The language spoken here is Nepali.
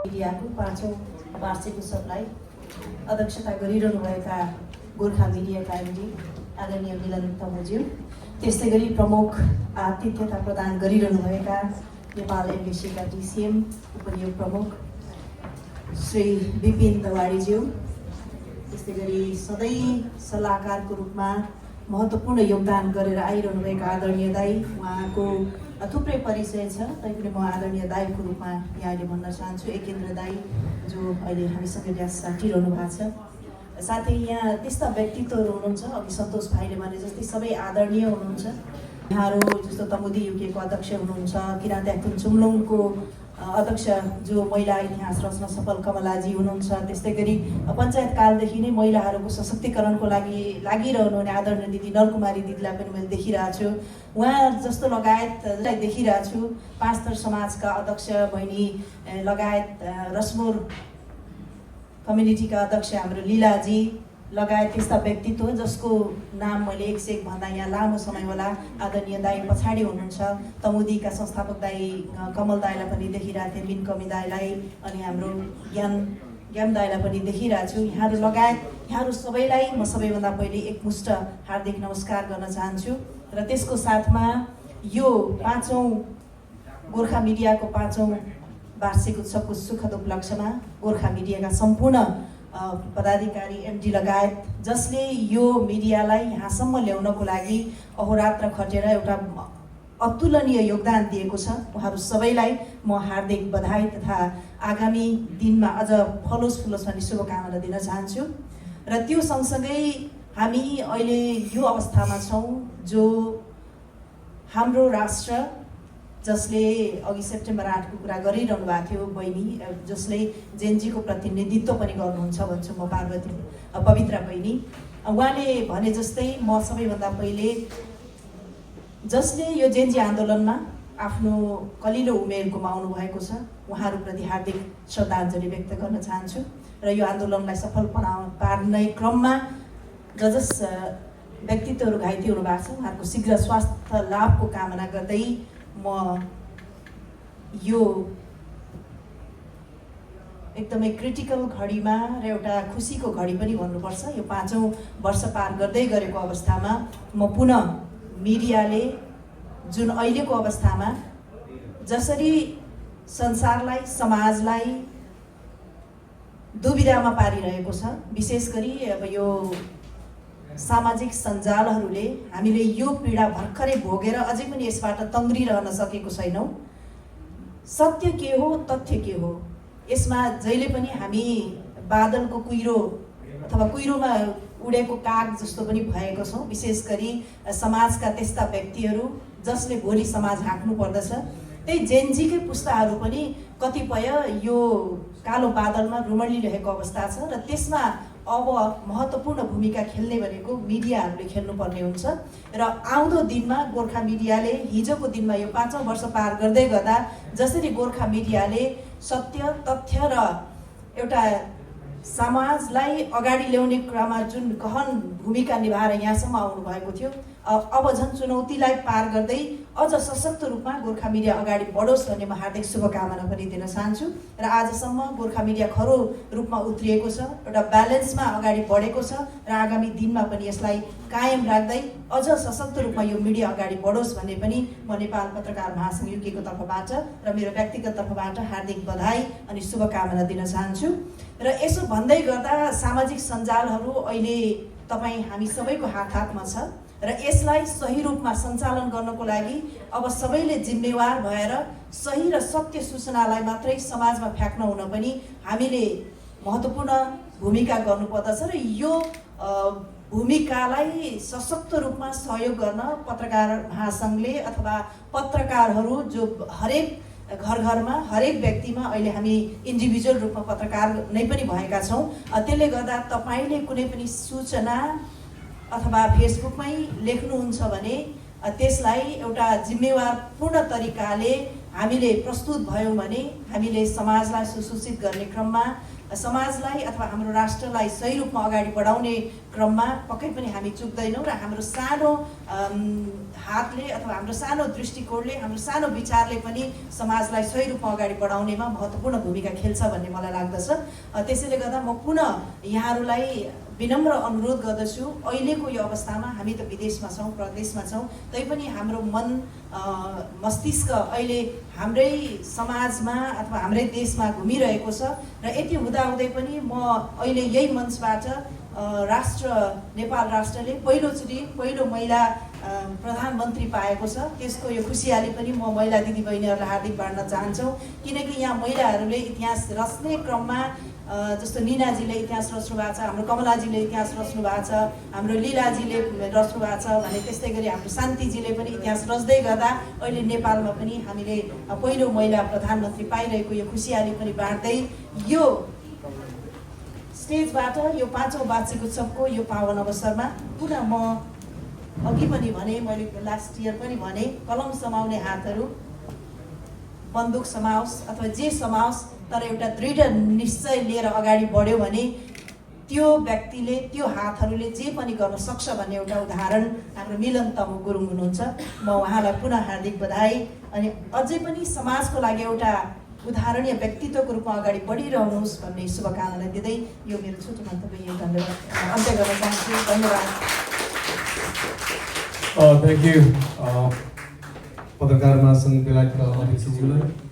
मिडियाको 5औं वार्षिक उत्सवलाई अध्यक्षता गरिरहनुभएका गोर्खा मिडियाका एमडी आदरणीय मिलन तमुज्यू, त्यस्तै गरी प्रमुख आतिथ्यता प्रदान गरिरहनुभएका नेपाल एम्बेसीका डिसिएम उपनियोग प्रमुख श्री विपिन दवाडीज्यू, त्यस्तै गरी सधैँ सल्लाहकारको रूपमा महत्त्वपूर्ण योगदान गरेर आइरहनुभएका आदरणीय दाई, उहाँको थुप्रै परिचय छ, तैपनि म आदरणीय दाईको रूपमा यहाँ अहिले भन्न चाहन्छु। एकेन्द्र दाई जो अहिले हामीसँग व्यास साटिरहनु भएको छ। साथै यहाँ त्यस्ता व्यक्तित्वहरू हुनुहुन्छ, अघि सन्तोष भाइले भने जस्तै सबै आदरणीय हुनुहुन्छ। यहाँहरू जस्तो तमुदी युकेको अध्यक्ष हुनुहुन्छ, किराँत याक्थुङ चुम्लोङको अध्यक्ष जो महिला इतिहास रच्न सफल कमलाजी हुनुहुन्छ। त्यस्तै गरी पञ्चायत कालदेखि नै महिलाहरूको सशक्तिकरणको लागि लागिरहनु हुने आदरणीय दिदी नरकुमारी दिदीलाई पनि मैले देखिरहेको छु। उहाँ जस्तो लगायतलाई देखिरहेको छु। पाँचथर समाजका अध्यक्ष बहिनी लगायत रसमोर कम्युनिटीका अध्यक्ष हाम्रो लीलाजी लगायत त्यस्ता व्यक्तित्व जसको नाम मैले एक से एक भन्दा यहाँ लामो समय होला। आदरणीय दाई पछाडि हुनुहुन्छ, तमुदीका संस्थापक दाई कमल दाईलाई पनि देखिरहेको थिएँ, मिनकमी दाईलाई, अनि हाम्रो ज्ञान दाईलाई पनि देखिरहेको छु। यहाँहरू लगायत यहाँहरू सबैलाई म सबैभन्दा पहिले एकमुष्ट हार्दिक नमस्कार गर्न चाहन्छु। र त्यसको साथमा यो 5औं गोर्खा मिडियाको 5औं वार्षिक उत्सवको सुखद उपलक्ष्यमा गोर्खा मिडियाका सम्पूर्ण पदाधिकारी एमडी लगायत जसले यो मिडियालाई यहाँसम्म ल्याउनको लागि अहोरात्र खटेर एउटा अतुलनीय योगदान दिएको छ, उहाँहरू सबैलाई म हार्दिक बधाई तथा आगामी दिनमा अझ फलोस् फुलोस् भन्ने शुभकामना दिन चाहन्छु। र त्यो सँगसँगै हामी अहिले यो अवस्थामा छौँ जो हाम्रो राष्ट्र जसले अघि सेप्टेम्बर 8 को कुरा गरिरहनु भएको थियो बहिनी, जसले जेनजीको प्रतिनिधित्व पनि गर्नुहुन्छ भन्छु म, पार्वती पवित्रा बहिनी, उहाँले भने जस्तै म सबैभन्दा पहिले जसले यो जेनजी आन्दोलनमा आफ्नो कलिलो उमेर गुमाउनु भएको छ उहाँहरूप्रति हार्दिक श्रद्धाञ्जली व्यक्त गर्न चाहन्छु। र यो आन्दोलनलाई सफल पार्ने क्रममा जस व्यक्तित्वहरू घाइते हुनु भएको छ उहाँहरूको शीघ्र स्वास्थ्य लाभको कामना गर्दै म यो एकदमै क्रिटिकल घडीमा र एउटा खुसीको घडी पनि भन्नुपर्छ, यो 5औं वर्ष पार गर्दै गरेको अवस्थामा म पुनः मिडियाले जुन अहिलेको अवस्थामा जसरी संसारलाई समाजलाई दुविधामा पारिरहेको छ, विशेष गरी अब यो सामाजिक सञ्जालहरूले हामीले यो पीडा भर्खरै भोगेर अझै पनि यसबाट तङ्ग्रिरहन सकेको छैनौँ। सत्य के हो, तथ्य के हो, यसमा जहिले पनि हामी बादलको कुहिरो अथवा कुहिरोमा उडेको काग जस्तो पनि भएको छौँ। विशेष गरी समाजका त्यस्ता व्यक्तिहरू जसले भोलि समाज हाँक्नु पर्दछ, त्यही जेनजीकै पुस्ताहरू पनि कतिपय यो कालो बादलमा रुमलिरहेको अवस्था छ र त्यसमा अब महत्त्वपूर्ण भूमिका खेल्ने भनेको मिडियाहरूले खेल्नुपर्ने हुन्छ। र आउँदो दिनमा गोर्खा मिडियाले हिजोको दिनमा यो 5औं वर्ष पार गर्दै गर्दा जसरी गोर्खा मिडियाले सत्य, तथ्य र एउटा समाजलाई अगाडि ल्याउने क्रममा जुन गहन भूमिका निभाएर यहाँसम्म आउनु भएको थियो, अब झन् चुनौतीलाई पार गर्दै अझ सशक्त रूपमा गोर्खा मिडिया अगाडि बढोस् भन्ने म हार्दिक शुभकामना पनि दिन चाहन्छु। र आजसम्म गोर्खा मिडिया खरो रूपमा उत्रिएको छ, एउटा ब्यालेन्समा अगाडि बढेको छ र आगामी दिनमा पनि यसलाई कायम राख्दै अझ सशक्त रूपमा यो मिडिया अगाडि बढोस् भन्ने पनि म नेपाल पत्रकार महासङ्घ युकेको तर्फबाट र मेरो व्यक्तिगत तर्फबाट हार्दिक बधाई अनि शुभकामना दिन चाहन्छु। र यसो भन्दै गर्दा सामाजिक सञ्जालहरू अहिले हामी सबैको हातमा छ र यसलाई सही रूपमा सञ्चालन गर्नको लागि अब सबैले जिम्मेवार भएर सही र सत्य सूचनालाई मात्रै समाजमा फ्याँक्न हुन पनि हामीले महत्त्वपूर्ण भूमिका गर्नुपर्दछ। र यो भूमिकालाई सशक्त रूपमा सहयोग गर्न पत्रकार महासङ्घले अथवा पत्रकारहरू जो हरेक घर घरमा हरेक व्यक्तिमा अहिले हामी इन्डिभिजुअल रूपमा पत्रकार नै पनि भएका छौँ। त्यसले गर्दा तपाईँले कुनै पनि सूचना अथवा फेसबुकमै लेख्नुहुन्छ भने त्यसलाई एउटा जिम्मेवारपूर्ण तरिकाले हामीले प्रस्तुत भयौँ भने हामीले समाजलाई सुसूचित गर्ने क्रममा समाजलाई अथवा हाम्रो राष्ट्रलाई सही रूपमा अगाडि बढाउने क्रममा पक्कै पनि हामी चुक्दैनौँ र हाम्रो सानो हातले अथवा हाम्रो सानो दृष्टिकोणले हाम्रो सानो विचारले पनि समाजलाई सही रूपमा अगाडि बढाउनेमा महत्त्वपूर्ण भूमिका खेल्छ भन्ने मलाई लाग्दछ। त्यसैले गर्दा म पुनः यहाँहरूलाई विनम्र अनुरोध गर्दछु, अहिलेको यो अवस्थामा हामी त विदेशमा छौँ, प्रदेशमा छौँ, तैपनि हाम्रो मन मस्तिष्क अहिले हाम्रै समाजमा अथवा हाम्रै देशमा घुमिरहेको छ र यति हुँदाहुँदै पनि म अहिले यही मञ्चबाट नेपाल राष्ट्रले पहिलो महिला प्रधानमन्त्री पाएको छ, त्यसको यो खुसियाली पनि म महिला दिदीबहिनीहरूलाई हार्दिक बाँड्न चाहन्छौँ। किनकि यहाँ महिलाहरूले इतिहास रच्ने क्रममा जस्तो निनाजीले इतिहास रच्नु भएको छ, हाम्रो कमलाजीले इतिहास रच्नु भएको छ, हाम्रो लीलाजीले रच्नु भएको छ भने त्यस्तै गरी हाम्रो शान्तिजीले पनि इतिहास रच्दै गर्दा अहिले नेपालमा पनि हामीले पहिलो महिला प्रधानमन्त्री पाइरहेको यो खुसियाली पनि बाँड्दै यो स्टेजबाट यो 5औं वार्षिक उत्सवको यो पावन अवसरमा पुनः म अघि पनि भने, मैले लास्ट इयर पनि भने, कलम समाउने हातहरू बन्दुक समाओस् अथवा जे समाओस्, तर एउटा दृढ निश्चय लिएर अगाडि बढ्यो भने त्यो व्यक्तिले, त्यो हातहरूले जे पनि गर्न सक्छ भन्ने एउटा उदाहरण हाम्रो मिलन तमु गुरुङ हुनुहुन्छ। म उहाँलाई पुनः हार्दिक बधाई अनि अझै पनि समाजको लागि एउटा उदाहरणीय व्यक्तित्वको रूपमा अगाडि बढिरहनुहोस् भन्ने शुभकामना दिँदै यो मेरो छोटो मन्तव्य यही धन्यवाद अन्त्य गर्न चाहन्छु। धन्यवाद। Thank you, पत्रकार महासङ्घ बेलायतका अध्यक्षज्यूलाई।